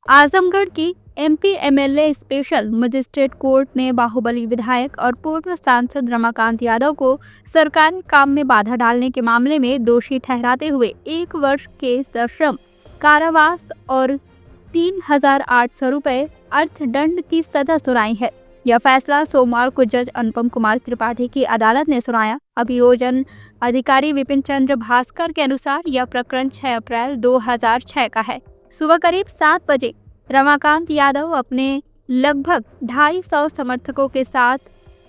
आजमगढ़ की MP MLA special magistrate court ने बाहुबली विधायक और पूर्व सांसद रमाकांत यादव को सरकारी काम में बाधा डालने के मामले में दोषी ठहराते हुए 1 वर्ष के सश्रम कारावास और 3,800 रुपए अर्थदंड की सजा सुनाई है। यह फैसला सोमवार को जज अनुपम कुमार त्रिपाठी की अदालत ने सुनाया। अभियोजन अधिकारी विपिन चंद्र भास्कर के अनुसार यह प्रकरण 6 अप्रैल 2006 का है। सुबह करीब 7 बजे रमाकांत यादव अपने लगभग 250 समर्थकों के साथ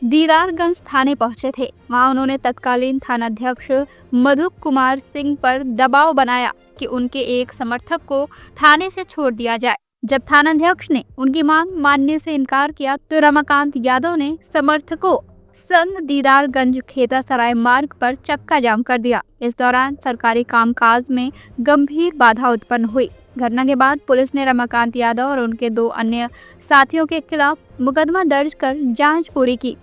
दीदारगंज थाने पहुंचे थे। वहां उन्होंने तत्कालीन थानाध्यक्ष मधु कुमार सिंह पर दबाव बनाया कि उनके एक समर्थक को थाने से छोड़ दिया जाए। जब थानाध्यक्ष ने उनकी मांग मानने से इनकार किया तो रमाकांत यादव ने समर्थकों संग दीदारगंज खेता सराय मार्ग पर चक्का जाम कर दिया। इस दौरान सरकारी कामकाज में गंभीर बाधा उत्पन्न हुई। घटना के बाद पुलिस ने रमाकांत यादव और उनके 2 अन्य साथियों के खिलाफ मुकदमा दर्ज कर जांच पूरी की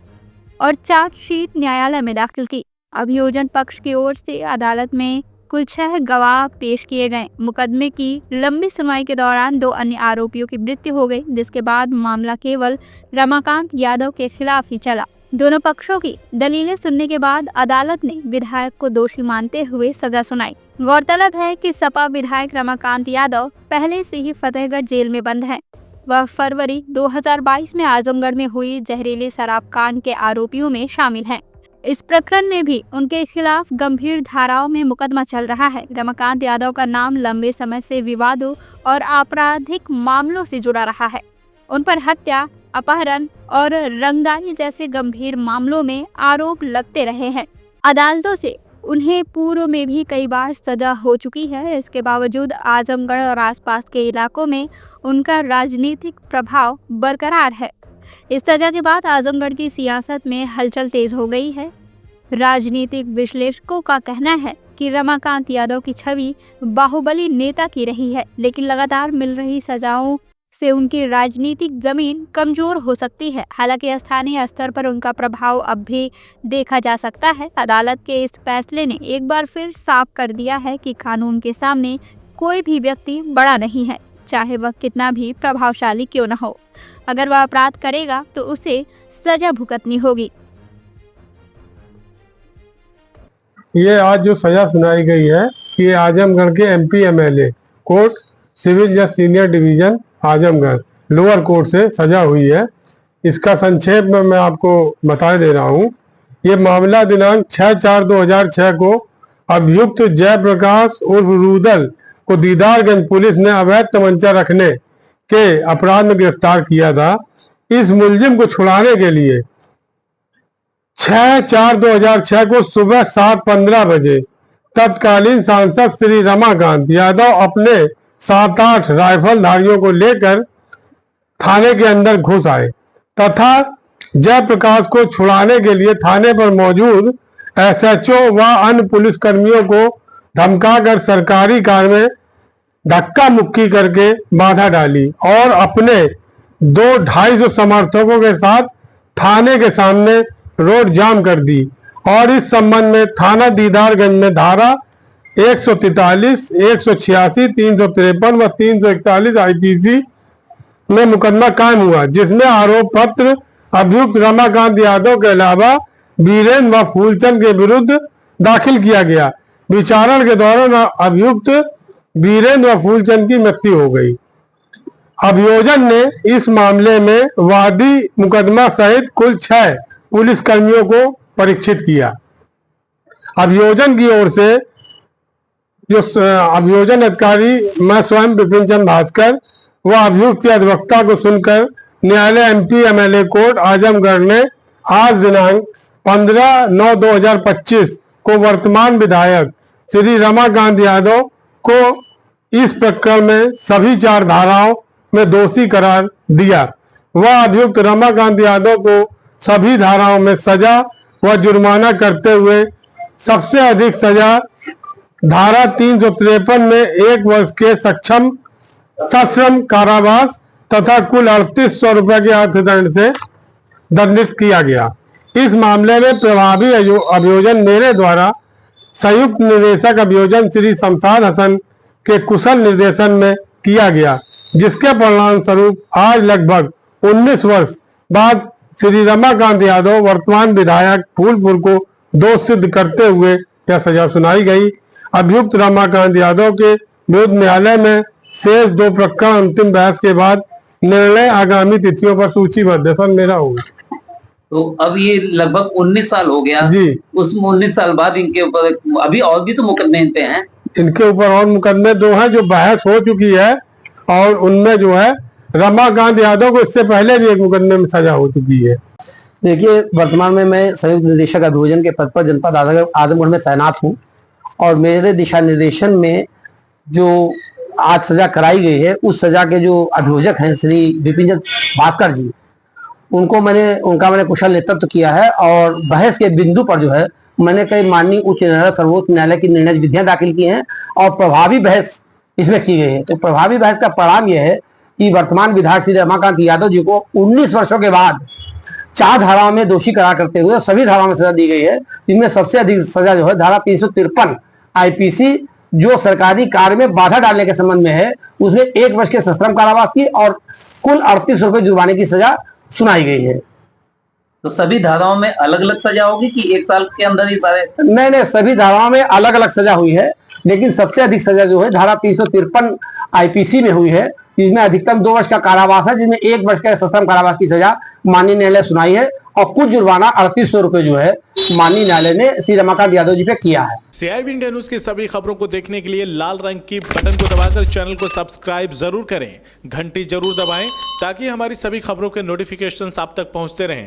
और चार्जशीट न्यायालय में दाखिल की। अभियोजन पक्ष की ओर से अदालत में कुल 6 गवाह पेश किए गए। मुकदमे की लंबी सुनवाई के दौरान 2 अन्य आरोपियों की मृत्यु हो गई, जिसके बाद मामला केवल रमाकांत यादव के खिलाफ ही चला। दोनों पक्षों की दलीलें सुनने के बाद अदालत ने विधायक को दोषी मानते हुए सजा सुनाई। गौरतलब है कि सपा विधायक रमाकांत यादव पहले से ही फतेहगढ़ जेल में बंद हैं। वह फरवरी 2022 में आजमगढ़ में हुई जहरीले शराब कांड के आरोपियों में शामिल हैं। इस प्रकरण में भी उनके खिलाफ गंभीर धाराओं में मुकदमा चल रहा है। रमाकांत यादव का नाम लंबे समय से विवादों और आपराधिक मामलों से जुड़ा रहा है। उन पर हत्या, अपहरण और रंगदारी जैसे गंभीर मामलों में आरोप लगते रहे हैं। अदालतों से उन्हें पूर्व में भी कई बार सजा हो चुकी है। इसके बावजूद आजमगढ़ और आसपास के इलाकों में उनका राजनीतिक प्रभाव बरकरार है। इस सजा के बाद आजमगढ़ की सियासत में हलचल तेज हो गई है। राजनीतिक विश्लेषकों का कहना है कि रमाकांत यादव की छवि बाहुबली नेता की रही है, लेकिन लगातार मिल रही सजाओं से उनकी राजनीतिक जमीन कमजोर हो सकती है। हालांकि स्थानीय स्तर पर उनका प्रभाव अब भी देखा जा सकता है। अदालत के इस फैसले ने एक बार फिर साफ कर दिया है कि कानून के सामने कोई भी व्यक्ति बड़ा नहीं है, चाहे वह कितना भी प्रभावशाली क्यों न हो। अगर वह अपराध करेगा तो उसे सजा भुगतनी होगी। ये आज जो सजा सुनाई गई है, ये आजमगढ़ के एमपी एमएलए कोर्ट सिविल जज senior division Azamgarh lower court से सजा हुई है। इसका संक्षेप में मैं आपको बता दे रहा हूँ। ये मामला दिनांक 6/4/2006 को अभियुक्त जयप्रकाश उर्फ रूदल को दीदारगंज पुलिस ने अवैध तमंचा रखने के अपराध में गिरफ्तार किया था। इस मुलजिम को छुड़ाने के लिए 6/4/2006 को सुबह 7:15 बजे तत्कालीन सांसद श्री रमाकांत यादव अपने 7-8 राइफलधारियों को लेकर थाने के अंदर घुस आए तथा जयप्रकाश को छुड़ाने के लिए थाने पर मौजूद एसएचओ व अन्य पुलिसकर्मियों को धमकाकर सरकारी कार में धक्का मुक्की करके बाधा डाली और अपने 200-250 समर्थकों के साथ थाने के सामने रोड जाम कर दी और इस संबंध में थाना दीदारगंज में धारा 143, 186, 353 व 341 आईपीसी में मुकदमा कायम हुआ, जिसमें आरोप पत्र अभियुक्त रमाकांत यादव के अलावा वीरेंद्र व फूलचंद के विरुद्ध दाखिल किया गया। विचारण के दौरान अभियुक्त वीरेंद्र व फूलचंद की मृत्यु हो गई। अभियोजन ने इस मामले में वादी मुकदमा सहित कुल 6 पुलिसकर्मियों को परीक्षित किया। अभियोजन की ओर से जो अभियोजन अधिकारी मैं स्वयं विपिन चंद्र भास्कर व अभियुक्त के अधिवक्ता को सुनकर न्यायालय एमपी एमएलए कोर्ट आजमगढ़ ने आज दिनांक 15/9/2025 को वर्तमान विधायक श्री रमाकांत यादव को इस प्रकरण में सभी 4 धाराओं में दोषी करार दिया। वह अभियुक्त रमाकांत यादव को सभी धाराओं में सजा व जुर्माना करते हुए सबसे अधिक सजा धारा 353 में 1 वर्ष के सश्रम कारावास तथा कुल 3800 रुपए के अर्थदंड से दंडित किया गया। इस मामले में प्रभावी अभियोजन मेरे द्वारा संयुक्त निदेशक अभियोजन श्री शमशाद हसन के कुशल निर्देशन में किया गया। जिसके परिणाम स्वरूप आज लगभग 19 वर्ष बाद श्री रमाकांत यादव वर्तमान विधायक फूलपुर को दोष सिद्ध करते हुए यह सजा सुनाई गई। अभियुक्त रमाकांत यादव के विरुद्ध न्यायालय में शेष 2 प्रकरण अंतिम बहस के बाद निर्णय आगामी तिथियों पर सूचीबद्ध। सर मेरा होगा। तो अब ये लगभग 19 साल हो गया जी। उस 19 साल बाद इनके ऊपर अभी और भी तो मुकदमे इन पे हैं। इनके ऊपर और मुकदमे 2 हैं जो बहस हो चुकी है, और उनमें जो है रमाकांत यादव को इससे पहले भी एक मुकदमे में सजा हो चुकी है। देखिए, वर्तमान में मैं संयुक्त निदेशक अभियोजन के पद पर जनपद आजमगढ़ में तैनात हूँ, और मेरे दिशा निर्देशन में जो आज सजा कराई गई है, उस सजा के जो अभियोजक हैं श्री विपिन भास्कर जी, उनका मैंने कुशल नेतृत्व किया है। और बहस के बिंदु पर जो है मैंने कई माननीय उच्च न्यायालय, सर्वोच्च न्यायालय की निर्णय विधियां दाखिल की हैं और प्रभावी बहस इसमें की गई है। तो प्रभावी बहस का परिणाम यह है कि वर्तमान विधायक श्री रमाकांत यादव जी को 19 वर्षों के बाद 4 धाराओं में दोषी करार करते हुए सभी धाराओं में सजा दी गई है, जिनमें सबसे अधिक सजा जो है धारा 353 आईपीसी जो सरकारी कार्य में बाधा डालने के संबंध में है, उसमें 1 वर्ष के सश्रम कारावास की और कुल 38 रुपए जुर्माने की सजा सुनाई गई है। तो सभी धाराओं में अलग अलग सजा होगी कि 1 साल के अंदर ही सारे? नहीं, सभी धाराओं में अलग अलग सजा हुई है, लेकिन सबसे अधिक सजा जो है धारा 353 आईपीसी में हुई है, जिसमें अधिकतम 2 वर्ष का कारावास है, जिसमें 1 वर्ष का सश्रम कारावास की सजा माननीय न्यायालय सुनाई है, और कुछ जुर्माना 3800 रुपए जो है माननीय न्यायालय ने श्री रमाकांत यादव जी पे किया है। CIB इंडिया न्यूज की सभी खबरों को देखने के लिए लाल रंग की बटन को दबाकर चैनल को सब्सक्राइब जरूर करें, घंटी जरूर दबाएं ताकि हमारी सभी खबरों के नोटिफिकेशंस आप तक पहुंचते रहें।